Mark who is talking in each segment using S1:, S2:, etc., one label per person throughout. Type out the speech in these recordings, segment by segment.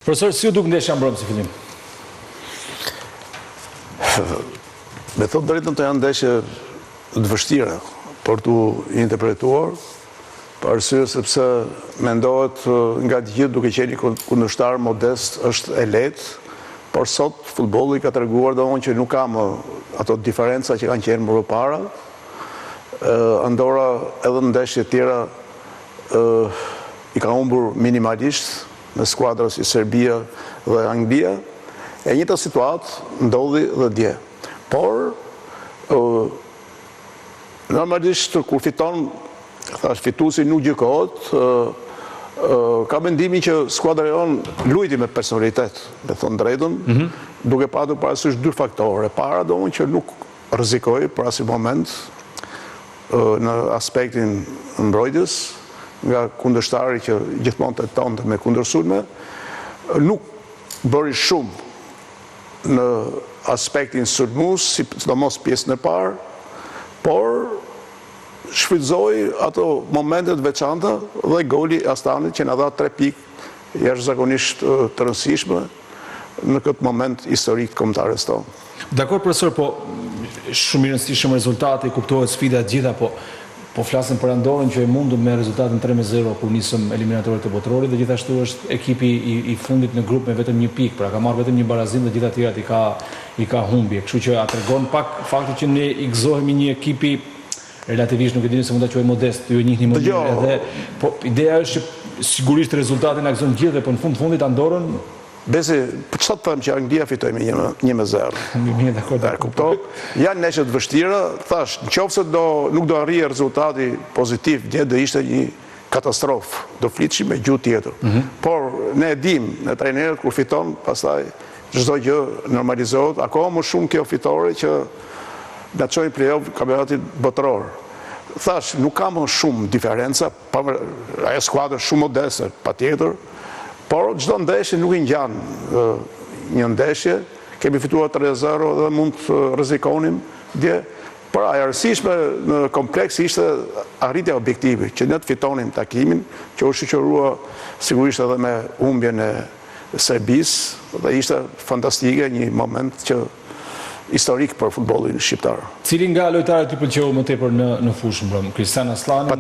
S1: Profesor, si u duk ndeshja mbrëm si fillim?
S2: Me thot drejtën të janë ndeshje të vështira për t'u interpretuar, për arsye sepse mendohet nga të gjithë duke qenë kundërshtar modest është e lehtë, por sot futbolli ka treguar domosdoshmë që nuk ka më ato diferenca që kanë qenë më përpara. Andorra edhe në ndeshje tjera i ka humbur minimalisht me skuadra si Serbia dhe Anglia. E njëjta situatë ndodhi dhe dje. Por normalisht kur fiton, thash fituesi nuk gjykohet, ka mendimin që skuadra jonë luajti me personalitet, me thënë drejtën, duke patur parasysh dy faktorë. Para domosdoshmë që nuk rrezikoi për asnjë moment në aspektin mbrojtjes, nga kundërshtari që gjithmonë tentonte me kundërsulme, nuk bëri shumë në aspektin sulmues, sidomos pjesën e parë, por shfrytëzoi ato momentet veçanta dhe goli i Astanit që na dha 3 pikë jashtëzakonisht të rëndësishme në këtë moment historik kombëtares tonë.
S1: Dakor, profesor, po shumë i rëndësishëm rezultati, kuptohet sfida të gjitha, po flasim për Andorrën që e mundur me rezultatin 3-0 kur nisëm eliminatorët e botërorit dhe gjithashtu është ekipi i fundit në grup me vetëm 1 pikë, pra ka marrë vetëm 1 barazim dhe gjitha tjerat i ka humbje. Kështu që tregon pak fakti që ne i gëzohemi një ekipi relativisht, nuk e dini se mund ta quaj modest, ju e njihni më mirë edhe, po ideja është që sigurisht rezultatin na gëzon gjithë dhe po në fundit Andorrën
S2: Besi, për çfarë them që Anglia fitoi me 1-0?
S1: Mirë, dakor.
S2: Kuptoj. Janë ndeshje të vështira, thash, nëse nuk do arrijë rezultati pozitiv, dje do ishte një katastrofë, do flitshim me gjuhë tjetër. Por ne e dimë, ne trajnerët kur fiton, pastaj çdo gjë normalizohet, akoma më shumë kjo fitore që na çojë play-off kampionatit botëror. Thash, nuk ka më shumë diferenca, ajo skuadër shumë modeste, patjetër. Por çdo ndeshje nuk i ngjan një ndeshje, kemi fituar 3-0 dhe mund të rrezikonim dje. Por ajo e rëndësishme në kompleks ishte arritja e objektivit, që ne të fitonim takimin, që u shoqërua sigurisht edhe me humbjen e Serbisë dhe ishte fantastike, një moment që historik për futbollin shqiptar.
S1: Cili nga lojtarët i pëlqeu më tepër në fushë mbrëm? Kristian Aslani?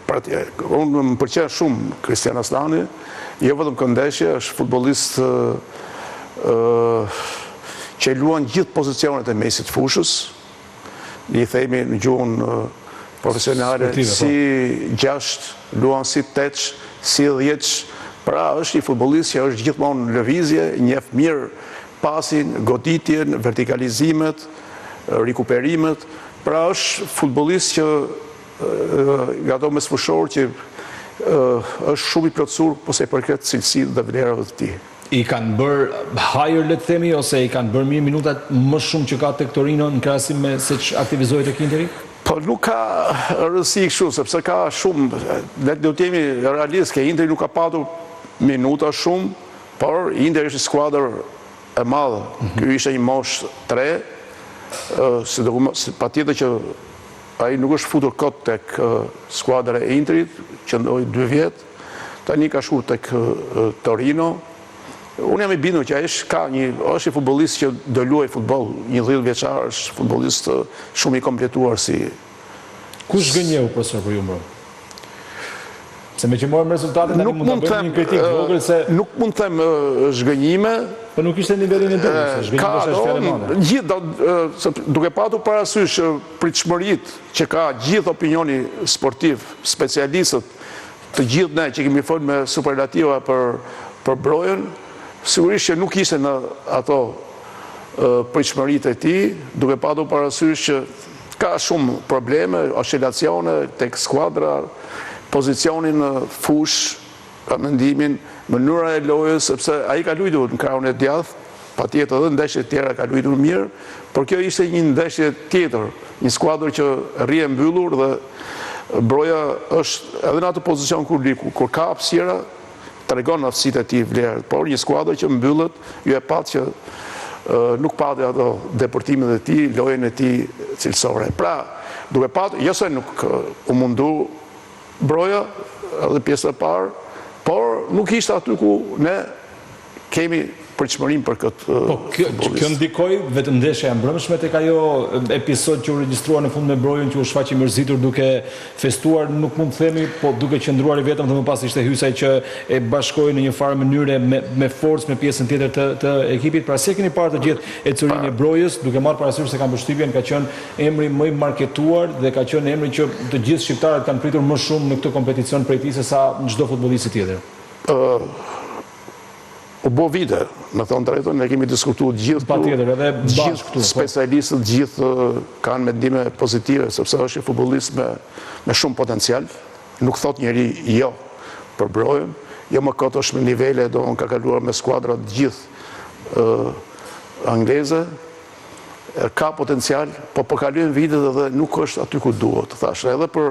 S2: Patjetër. Unë më pëlqen shumë Kristian Aslani, jo vetëm këndeshje, është futbollist që luan gjithë pozicionet e mesit fushës, i themi në gjuhën profesionale, si 6, luan si 8, si 10, pra është një futbollist që është gjithmonë në lëvizje, njeh mirë pasin, goditjen, vertikalizimet, rikuperimet, pra është futbollist që nga ato mesfushor që është shumë i plotësuar po sa i përket cilësive dhe vlerave të tij.
S1: I kanë bërë hajër, le të themi, ose i kanë bërë mirë minutat më shumë që ka tek Torino në krahasim me siç aktivizohet tek Interi?
S2: Po nuk ka rëndësi kështu, sepse ka shumë, ne do të jemi realistë, ke Interi nuk ka patur minuta shumë, por Interi është skuadër e madhe. Ky ishte një mosh 3, patjetër që ai nuk është futur kot tek skuadra e Interit, që ndoi 2 vjet, tani ka shkuar tek Torino. Unë jam i bindur që ai është një futbollist që do luajë futboll, një 10 vjeçar, është futbollist shumë i kompletuar si.
S1: Kush gënjeu profesor për ju mbrëm? Se me që morëm rezultatet, tani mund të bëjmë një kritikë vogël se
S2: nuk mund të them zhgënjime,
S1: po nuk ishte nivelin e dytë, se zhgënjimi është fjalë e madhe.
S2: Duke patur parasysh pritshmëritë që ka gjithë opinioni sportiv, specialistët, të gjithë ne që kemi folur me superlativa për Brojën, sigurisht që nuk ishte në ato pritshmëritë e tij, duke patur parasysh që ka shumë probleme, oscilacione tek skuadra, pozicionin në fush, ka mendimin, mënyra e lojës, sepse ai ka luajtur në krahun e djathtë, patjetër edhe ndeshje të tjera ka luajtur mirë, por kjo ishte një ndeshje tjetër, një skuadër që rrie mbyllur dhe Broja është edhe në atë pozicion kur ka hapësira, tregon aftësitë e tij vlerë, por një skuadër që mbyllet, ju e pat që nuk pati ato deportimet e tij, lojën e tij cilësore. Pra, duke patur, jo se nuk u mundu Broja, edhe pjesë e parë, por nuk ishte aty ku ne kemi përqëmërim për këtë futbollist.
S1: Kjo ndikoj vetëm ndeshja e mbrëmshme tek ajo episod që u regjistrua në fund me Brojën, që u shfaqi mërzitur duke festuar, nuk mund të themi, po duke qëndruar i vetëm, dhe më pas ishte hysaj që e bashkoi në një farë mënyre me forcë me pjesën tjetër të ekipit. Pra si e keni parë të gjithë ecurinë e Brojës, duke marrë parasysh se kam përshtypjen ka qenë emri më i marketuar dhe ka qenë emri që të gjithë shqiptarët kanë pritur më shumë në këtë kompeticion prej tij se sa çdo futbollist tjetër.
S2: U bo vite, me thonë drejtën, ne kemi diskutuar gjithë specialistët, gjithë kanë mendime pozitive, sepse është një futbollist me shumë potencial, nuk thot njeri jo për Brojën, jo më këtë është me nivele, do në ka kaluar me skuadrat gjithë angleze, ka potencial, po përkalujen vitet dhe nuk është aty ku duhet, thashë, edhe për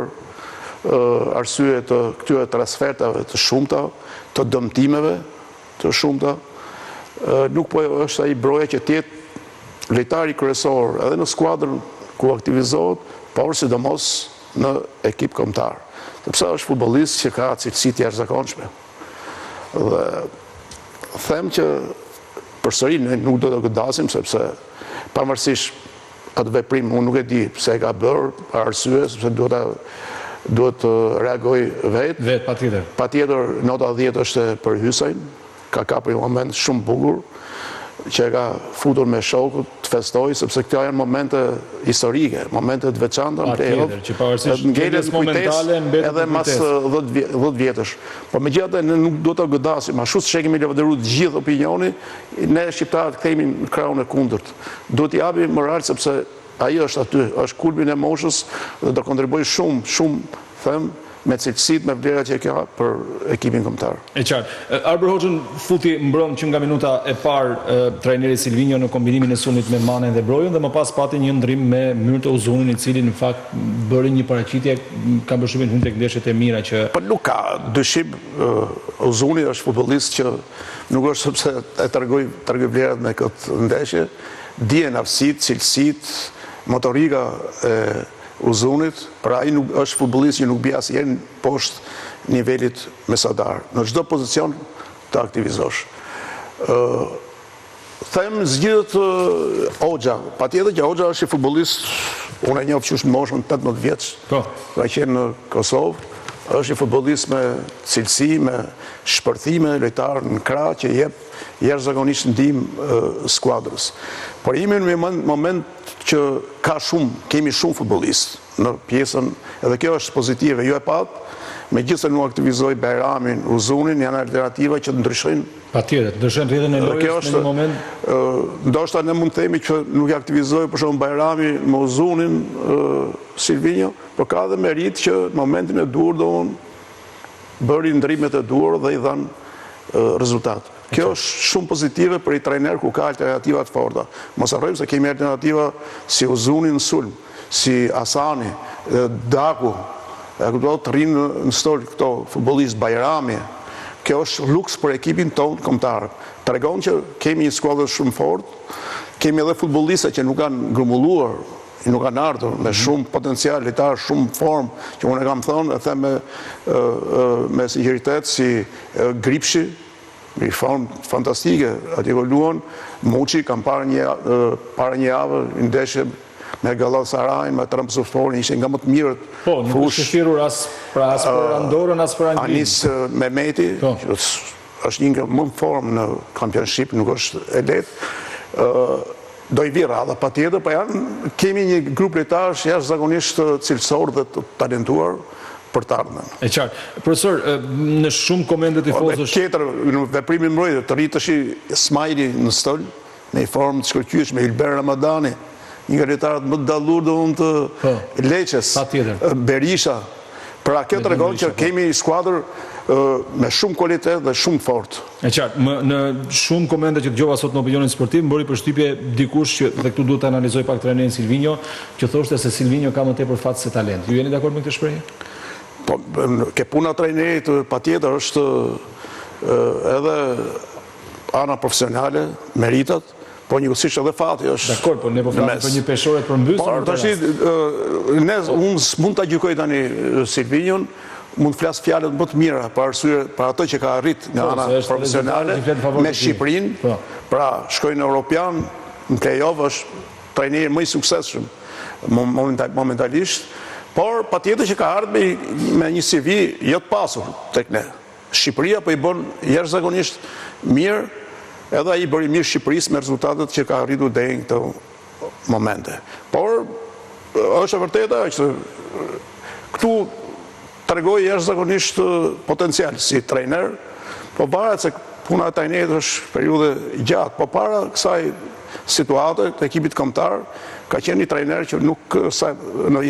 S2: arsye të këtyre transfertave të shumta, të dëmtimeve, të shumta, nuk po është ai Broja që tjetë lojtari kryesor edhe në skuadrën ku aktivizohet, por sidomos në ekip kombëtar. Sepse është futbollist që ka cilësi të jashtëzakonshme. Dhe them që përsëri ne nuk do të godasim, sepse pavarësisht atë veprim unë nuk e di pse e ka bërë, për arsye sepse duhet të reagoj vetë.
S1: Patjetër.
S2: Patjetër nota 10 është për Hysajn, ka kapur një moment shumë bukur që e ka futur me shokut të festoj, sepse këto janë momente historike, momente të veçanta në play-off,
S1: që pavarësisht ngjeles momentale mbetet
S2: edhe mas 10 vjetësh. Po megjithatë ne nuk do të godasim, ashtu siç e kemi lëvëdëruar të gjithë opinioni, ne shqiptarët kthehemi në krahun e kundërt. Duhet t'i japim moral sepse ai është aty, është kulmin e moshës dhe do kontribuoj shumë, them, me cilësitë, me vlerat që e ka për ekipin kombëtar.
S1: E qartë. Arber Hoxhën futi mbrëm që nga minuta e parë trajneri Silvinjo në kombinimin e sulmit me Manen dhe Brojën, dhe më pas pati një ndrim me Myrtë Uzunin, i cili në fakt bëri një paraqitje, kam përshtypjen hyn tek ndeshjet e mira që
S2: po nuk ka dyshim, Uzuni është futbollist që nuk është sepse e tregoi vlerat me këtë ndeshje, dihen aftësitë, cilësitë, motorika e Uzunit, pra ai është futbollist që nuk bie asnjëherë poshtë nivelit mesatar. Në çdo pozicion të aktivizosh. Them zgjidhet Hoxha. Patjetër që Hoxha është një futbollist, unë e njoh qysh në moshën 18 vjeç. Po. Ka qenë në Kosovë, është një futbollist me cilësi, me shpërthime, lojtar në krah që jep jashtëzakonisht ndihmë skuadrës. Por jemi në moment që kemi shumë futbollistë në pjesën, edhe kjo është pozitive, jo e pat, megjithëse nuk aktivizoi Bajramin, Uzunin, janë alternativa që ndryshojnë.
S1: Patjetër, ndryshojnë rrjedhën e lojës në një moment.
S2: Ndoshta ne mund të themi që nuk aktivizoi për shembull Bajrami me Uzunin, Silvinjo, por ka dhe merit që në momentin e duhur bëri ndrimet e duhur dhe i dhanë rezultat. Kjo është shumë pozitive për i trajner ku ka alternativa të forta. Mos harrojmë se kemi alternativa si Uzuni në sulm, si Asani, Daku, të rinë në stol këto futbollist Bajrami. Kjo është luks për ekipin tonë kombëtar. Tregon që kemi një skuadër shumë fort, kemi edhe futbollista që nuk kanë grumbulluar, nuk kanë ardhur me shumë potencial, lojtar shumë form, që unë e kam thënë, e them me sinqeritet, si Gripshi, një formë fantastike, ati ko luan, Muçi kam para një javë, në ndeshje me Galatasaray, me Trabzonspor, ishin nga më të mirët.
S1: Po, nuk është shqirur as për Andorën, as për Anglinë.
S2: Anis Mehmeti, është një nga më formë në kampionship, nuk është e lehtë. Do i vi radha patjetër, po kemi një grup lojtarësh jashtëzakonisht cilësor dhe të talentuar për të ardhmen.
S1: E qartë. Profesor, në shumë komente tifozësh...
S2: Tjetër, në veprimin mbrojtje, të rritëshi Smajli në stol, me i formë të shkërqyeshme, Ilber Ramadani, një nga lojtarët më të dallur do unë të Leqes, Berisha. Pra kjo të regon që kemi skuadër me shumë kualitet dhe shumë fort.
S1: E qartë, në shumë komente që të gjova sot në opinionin sportiv, më bëri përshtypje dikush që, dhe këtu duhet të analizoj pak trajnerin Silvinjo, që thoshte se Silvinjo ka më tepër fat se talent. Ju jeni dakord me këtë shprehje?
S2: Po, ke puna trajnerit patjetër është edhe ana profesionale, meritat, po njëkohësisht edhe fati është.
S1: Dakor, po ne po flasim për një peshore të përmbysur.
S2: Por tash unë mund ta gjykoj tani Silvinjon, mund të flas fjalët më të mira për arsye për ato që ka arrit nga ana profesionale me Shqipërinë. Pra, shkoi në Europian, në play-off është trajneri më i suksesshëm momentalisht, por patjetër që ka ardhur me një CV jo të pasur tek ne. Shqipëria po i bën jashtëzakonisht mirë, edhe ai bëri mirë Shqipërisë me rezultatet që ka arritur deri në këto momente. Por është e vërtetë që këtu tregoi jashtëzakonisht potencial si trajner, po varet se puna e trajnerit është periudhë gjatë, po para kësaj situate të ekipit kombëtar ka qenë një trajner që nuk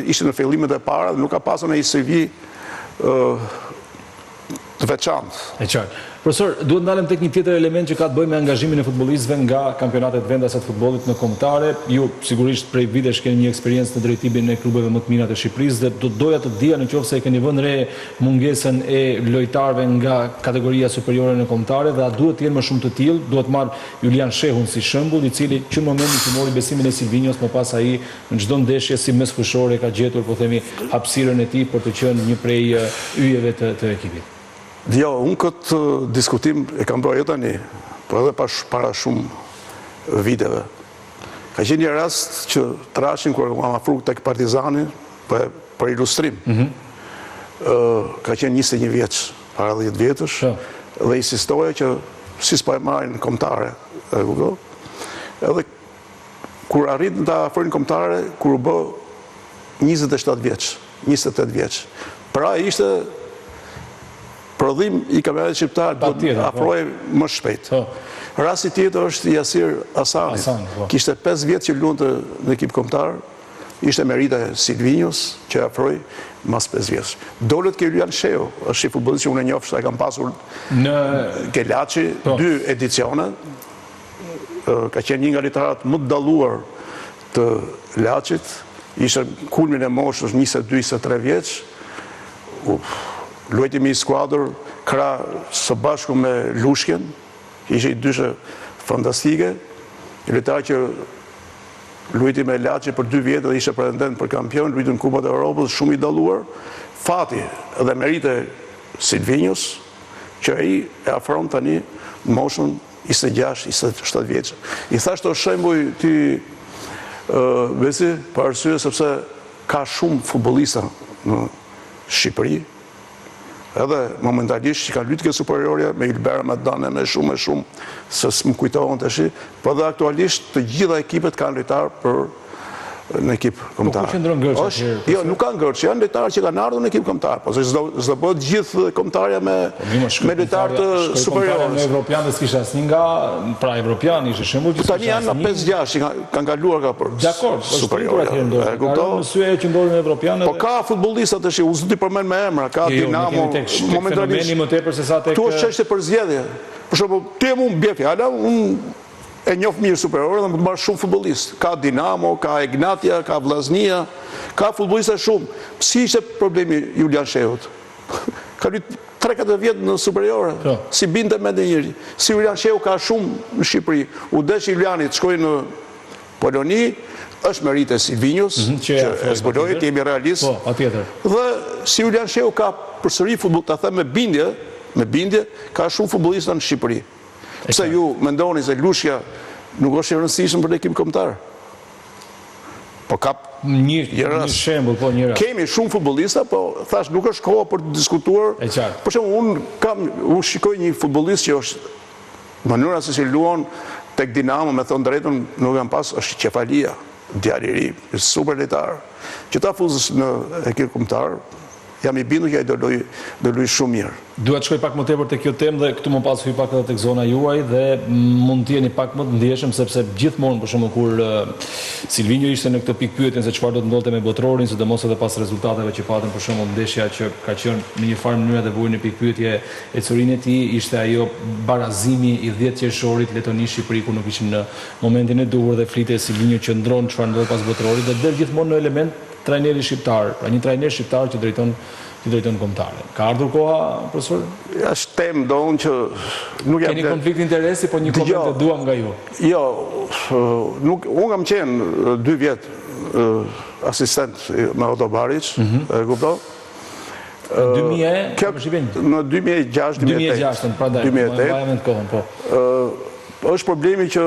S2: ishte në fillimet e para dhe nuk ka pasur një CV të veçantë.
S1: E qartë. Profesor, duhet ndalem tek një tjetër element që ka të bëjë me angazhimin e futbollistëve nga kampionatet vendase të futbollit në kombëtare. Ju sigurisht prej vitesh keni një eksperiencë në drejtimin e klubeve më të mira të Shqipërisë dhe do doja të dija nëse e keni vënë re mungesën e lojtarëve nga kategoria superiore në kombëtare dhe a duhet të jenë më shumë të tillë. Duhet marr Julian Shehun si shembull, i cili që në momentin që mori besimin e Silvinjos, më pas ai në çdo ndeshje si mesfushore ka gjetur, po themi, hapësirën e tij për të qenë një prej yjeve të ekipit.
S2: Jo, unë këtë diskutim e kam bërë tani, por edhe para shumë viteve. Ka qenë një rast që trashin kur kam afruar tek Partizani për ilustrim. Ka qenë 21 vjeç, para 10 vjetësh, dhe insistoja që si s'po e marrin kombëtare. Edhe kur arritën ta afrojnë kombëtare, kur u bë 27 vjeç, 28 vjeç. Pra ishte prodhim i kampionatit shqiptar do të afrohej më shpejt. Rasti tjetër është Jasir Asani. Kishte 5 vjet që luante në ekip kombëtar, ishte merita e Silvinjos që afroi mas 5 vjeç. Dolet ke Julian Shehu, është i futbollist që unë e njoh, sa e kam pasur në Gelaçi 2 edicione. Ka qenë një nga lojtarët më të dalluar të Laçit, ishte kulmin e moshës 22-23 vjeç. Luajti me skuadër krah së bashku me Lushkin, ishte i dyshe fantastike, një lojtar që luajti me Laçi për 2 vjet dhe ishte pretendent për kampion, luajti në Kupat e Evropës, shumë i dalluar. Fati dhe merite Silvinjos, që ai e afron tani në moshën 26-27 vjeç. I thash të shembuj ti Besi, për arsye sepse ka shumë futbollista në Shqipëri, edhe momentalisht që ka lytë ke superiorja me Ilbera Madane, me shumë, se s'më kujtohen të shi, po dhe aktualisht të gjitha ekipet kanë lojtar për në ekip kombëtar.
S1: Po ku qëndron Gërçi?
S2: Jo, nuk kanë Gërçi, janë lojtarë që kanë ardhur në ekip kombëtar, po se s'do bëhet gjithë kombëtarja me lojtarë të superiorës.
S1: Në Evropian dhe s'kishte asnjë nga, pra Evropian ishte shembull që
S2: tani janë 5-6 që kanë kaluar ka për superiorja.
S1: Në sy që ndodhin në Evropian.
S2: Po ka futbollistë tash, u zoti përmend me emra, ka Dinamo,
S1: momentalisht më tepër se sa tek.
S2: Tu është çështje për zgjedhje. Për shembull, ti mund bie fjala, unë e njoh mirë superiorën dhe më të marrë shumë futbollistë. Ka Dinamo, ka Egnatia, ka Vllaznia, ka futbollista shumë. Si ishte problemi Julian Shehut? Ka luajtur 3-4 vjet në superiore, si binte me njëri. Si Julian Shehu ka shumë në Shqipëri. U desh Julianit shkoi në Poloni, është merite Silvinjos, që e zbuloi, jemi realist.
S1: Po, patjetër.
S2: Dhe si Julian Shehu ka përsëri futboll, ta them me bindje, ka shumë futbollista në Shqipëri. Pse ju mendoni se Lushja nuk është i rëndësishëm për ekip kombëtar? Po ka
S1: një shembull, po një rast.
S2: Kemi shumë futbollista, po thash nuk është koha për të diskutuar. Për shembull, unë shikoj një futbollist që është mënyra se si luan tek Dinamo, me thënë drejtën, nuk kam pas, është Qefalia, djalë i ri, super lojtar. Që ta fuzës në ekip kombëtar, jam i bindur që ai do luaj shumë mirë.
S1: Duhet të shkoj pak më tepër tek kjo temë dhe këtu më pas hyj pak edhe tek zona juaj dhe mund të jeni pak më të ndjeshëm sepse gjithmonë për shembull kur Silvinjo ishte në këtë pikë pyetjen se çfarë do të ndodhte me Botrorin, sidomos edhe pas rezultateve që patën për shembull ndeshja që ka qenë në një farë mënyrë dhe vuri në pikë pyetje e Corinë e tij, ishte ajo barazimi i 10 qershorit Letoni-Shqipëri kur nuk ishin në momentin e duhur dhe flitej Silvinjo që ndron çfarë ndodh pas Botrorit dhe del gjithmonë në element trajneri shqiptar, pra një trajner shqiptar që drejton kombëtare. Ka ardhur koha, profesor?
S2: Ja, shtem do unë që nuk jam...
S1: Keni konflikt interesi, po një koment e duam nga ju.
S2: Jo, unë kam qenë 2 vjet asistent me Oto Baric, kupto? Në 2006-2008. Është problemi që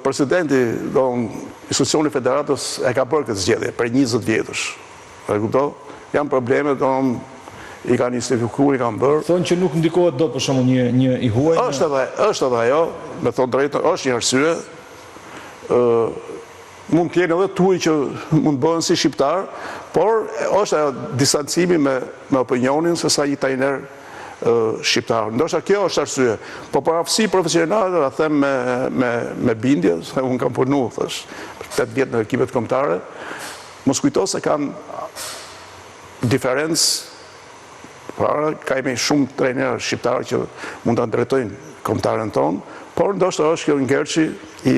S2: presidenti institucioni federatës e ka bërë këtë zgjedhje për 20 vjetësh. Janë probleme, i kanë justifikuar, i kanë bërë.
S1: Thonë që nuk ndikohet dot për shembull një i huaj.
S2: Është edhe ajo, me thonë drejtën, është një arsye. Mund të jenë edhe tuaj që mund bëhen si shqiptar, por është ajo distancimi me opinionin se sa një trajner shqiptar. Ndoshta kjo është arsye. Po për aftësi profesionale, ta them me bindje, se unë kam punuar thash 8 vjet në ekipet kombëtare, mos kujto se kanë diferencë. Kemi shumë trajnerë shqiptarë që mund të drejtojnë kombëtaren tonë, por ndoshta është kjo ngerçi i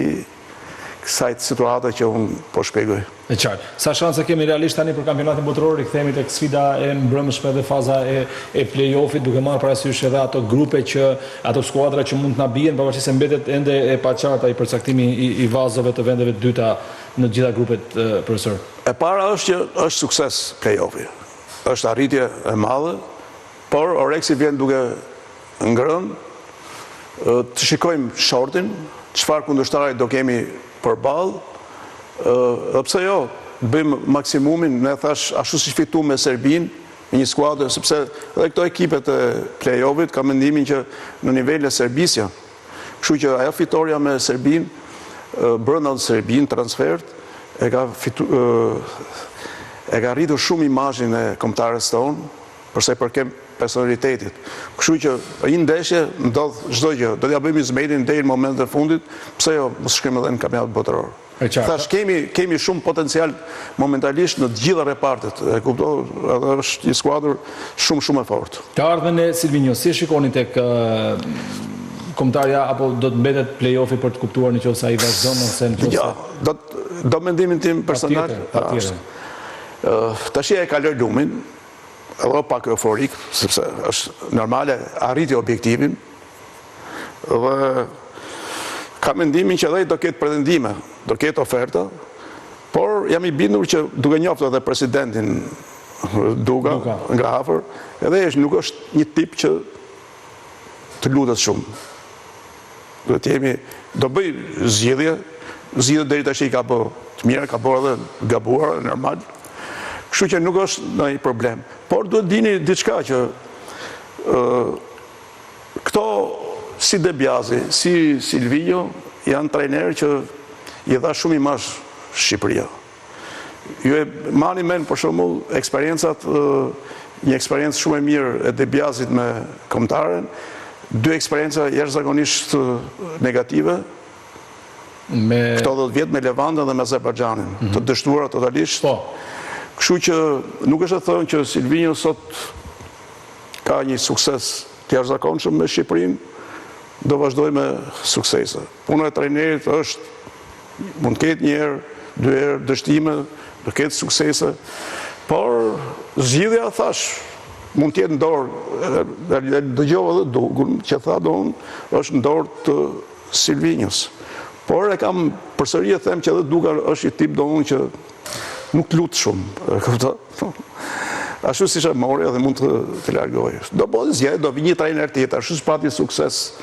S2: kësaj situate që unë po shpjegoj.
S1: E qartë. Sa shanse kemi realisht tani për kampionatin botëror, i kthehemi tek sfida e mbrëmshme dhe faza e play-offit, duke marrë parasysh edhe ato grupe ato skuadra që mund të na bien, pavarësisht se mbetet ende e paqartë ai përcaktimi i vazave të vendeve të dyta në të gjitha grupet, profesor.
S2: E para është që është sukses play-offi. Është arritje e madhe, por Oreksi vjen duke ngrënë, të shikojmë shortin, çfarë kundërshtarë do kemi përballë, dhe pse jo, bëjmë maksimumin, ne thash ashtu si fitu me Serbinë, një skuadër, sepse edhe këto ekipet e play-offit ka mendimin që në nivel e Serbisja, kështu që ajo fitoria me Serbinë, brenda në Serbinë transfert, e ka rritur shumë imazhin e kombëtarës tonë, përsa i përket personalitetit. Kështu që një ndeshje ndodh çdo gjë. Do t'ja bëjmë izmetin deri në momentet e fundit, pse jo mos shkojmë edhe në kampionat botëror. Thash kemi shumë potencial momentalisht në të gjitha repartet. E kuptoj, edhe është një skuadër shumë e fortë.
S1: Të ardhmen e Silvinjos, si shikoni tek kombëtarja apo do të mbetet play-offi për të kuptuar nëse ai vazhdon ose nëse
S2: do mendimin tim personal. Tash e kaloj lumin. Edhe pak euforik, sepse është normale arritje objektivin, dhe ka mendimin që edhe do ketë pretendime, do ketë oferta, por jam i bindur që duke njoftë edhe presidentin Duga nga afër, edhe nuk është një tip që të lutet shumë. Do bëj zgjedhje deri tash i ka bërë të mira, ka bërë edhe gabuar, normal. Kështu që nuk është ndonjë problem. Por duhet dini diçka që këto si Debiazi, si Silvinjo, janë trajnerë që i dha shumë imazh Shqipëria. Ju e mani men për shembull eksperiencat, një eksperiencë shumë e mirë e Debiazit me kombëtaren, 2 eksperienca jashtëzakonisht negative, këto 10 vjet me Levantën dhe me Azerbajxhanin, të dështuara totalisht. Kështu që nuk është të thënë që Silvinjo sot ka një sukses të jashtëzakonshëm me Shqipërinë, do vazhdoj me suksese. Puna e trajnerit është, mund të ketë një herë, 2 herë dështime, do ketë suksese, por zgjidhja thash, mund të jetë në dorë, dëgjova edhe Dugun që tha donë, është në dorë të Silvinjos. Por e kam përsëri e them që edhe Duga është një tip donë që nuk lutë shumë, ashtu si që mori edhe mund të largoj. Do bëjë zgjedhje, do vi një trajner tjetër, ashtu si pati sukses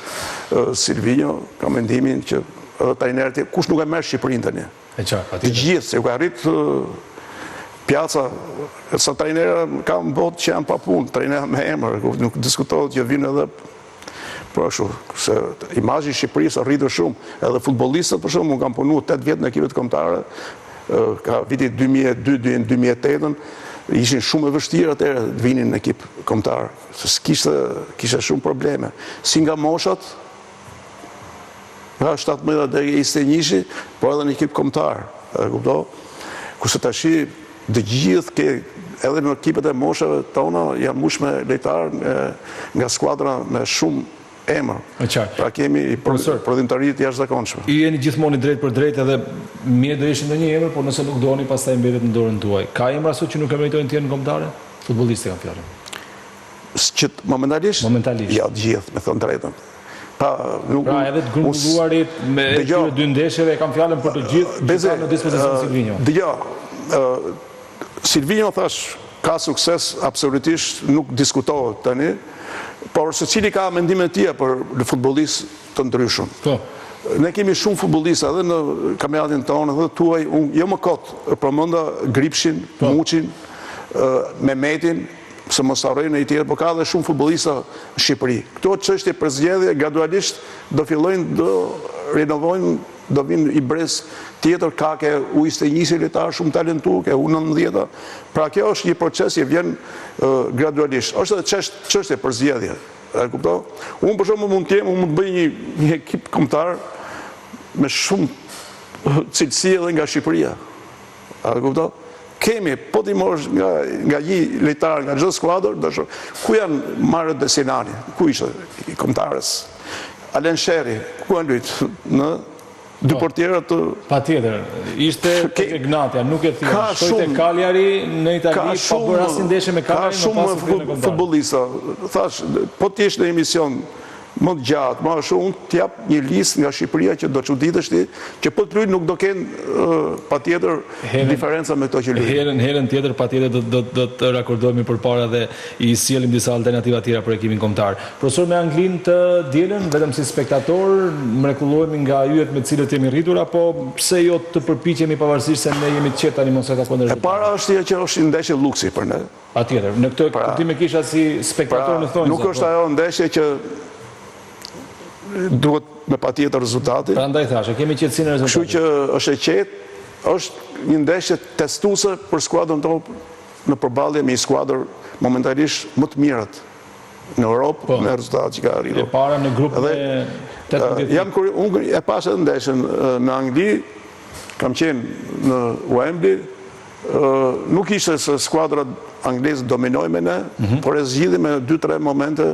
S2: Silvinjo, ka mendimin që edhe trajner tjetër, kush nuk e merr Shqipërinë tani. Të gjithë, se u ka rrit pjaca, sa trajnera ka në botë që janë pa punë, trajnera me emër, nuk diskutohet që vinë edhe për ashtu, se imazhi i Shqipërisë rritur shumë, edhe futbollistët për shembull kanë punuar 8 vjet në ekipet kombëtare, ka viti 2002-2008, ishin shumë e vështirë atëherë të vinin në ekip kombëtar, se kishte shumë probleme. Si nga moshat, nga 17 deri 21, por edhe në ekip kombëtar, kurse tashi të gjithë edhe në ekipet e moshave tona janë mbush me lojtarë nga skuadra me shumë emër. Pra kemi prodhimtari të jashtëzakonshme.
S1: Ju jeni gjithmonë drejt për drejt edhe mirë do ishin ndonjë emër, por nëse nuk doni pastaj mbetet në dorën tuaj. Ka emra sot që nuk e meritojnë të jenë kombëtare? Futbollistë kanë fjalën.
S2: Që momentalisht?
S1: Momentalisht.
S2: Ja, të gjithë, me thënë drejtën.
S1: Pra edhe të grumbulluarit me këtyre 2 ndeshjeve kanë fjalën për të gjithë që kanë në dispozicion Silvinjo.
S2: Silvinjo thash, ka ka sukses, absolutisht nuk diskutohet tani, por se cili ka mendime tia për futbollistë të ndryshëm. Ne kemi shumë futbollista edhe në kampionatin tonë, edhe tuaj, unë jo më kot, përmenda Gripshin, Muçin, Mehmetin, se mos harrojnë e tjerë, por ka edhe shumë futbollista në Shqipëri. Këto çështje për zgjedhje gradualisht do fillojnë, do rinovojnë, do vinë i brez tjetër, ka ke U21 lojtar shumë talentuar, ke U19. Pra kjo është një proces që vjen gradualisht. Është edhe çështje për zgjedhje. E kupton? Unë për shembull mund të bëj një ekip kombëtar me shumë cilësi edhe nga Shqipëria. A kupton? Kemi, po ti morësh nga një lojtar, nga çdo skuadër, ku janë Mario Desinani, ku ishte i kombëtarës? Alen Sheri, ku janë luajt? Në dy portierët të...
S1: Patjetër, ishte Gnatja, nuk e thirrën. Shkojte Cagliari në Itali, pa bërë asnjë ndeshje me Cagliari,
S2: ka shumë futbollista. Thash, po ti jesh në emision më të gjatë, më shumë, unë t'jap një listë nga Shqipëria që do çuditesh ti, që po të luajnë nuk do kenë patjetër diferenca me këto që luajnë.
S1: Herën tjetër patjetër do të rakordohemi përpara dhe i sjellim disa alternativa tjera për ekimin kombëtar. Profesor, me Anglinë të dielën, vetëm si spektator, mrekullohemi nga yjet me të cilët jemi rritur, apo pse jo të përpiqemi pavarësisht se ne jemi të qetë tani mos e ka
S2: E para është që është ndeshje luksi për ne.
S1: Patjetër, në këtë kuptim e kisha si spektator në thonjë.
S2: Nuk është ajo ndeshje që duhet me patjetër rezultati.
S1: Prandaj thashë, kemi qetësinë e rezultatit.
S2: Kështu që është e qetë, është një ndeshje testuese për skuadrën tonë në përballje me një skuadër momentalisht më të mirët në Europë, me rezultatet që ka arritur.
S1: E para në grup me 18.
S2: Unë e pas edhe ndeshjen në Angli, kam qenë në Wembley, nuk ishte se skuadra angleze dominoi me ne, por e zgjidhi me 2-3 momente,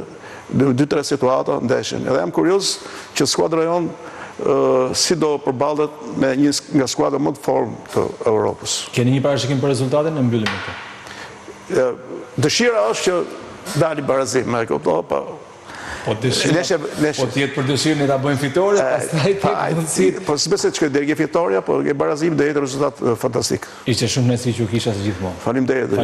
S2: 2-3 situata ndeshjen. Edhe jam kurioz që skuadra jonë si do përballet me një nga skuadra më të fortë të Europës.
S1: Keni një parashikim për rezultatin në mbyllim me këtë?
S2: Dëshira është që dali barazim, me kupton,
S1: po tjetë për dëshirën e ta bëjmë fitore, pastaj të mundësit.
S2: Po s'besoj që deri ke fitoria, po ke barazim do jetë rezultat fantastik.
S1: Ishte shumë nësi që u kisha së gjithmonë.
S2: Faleminderit.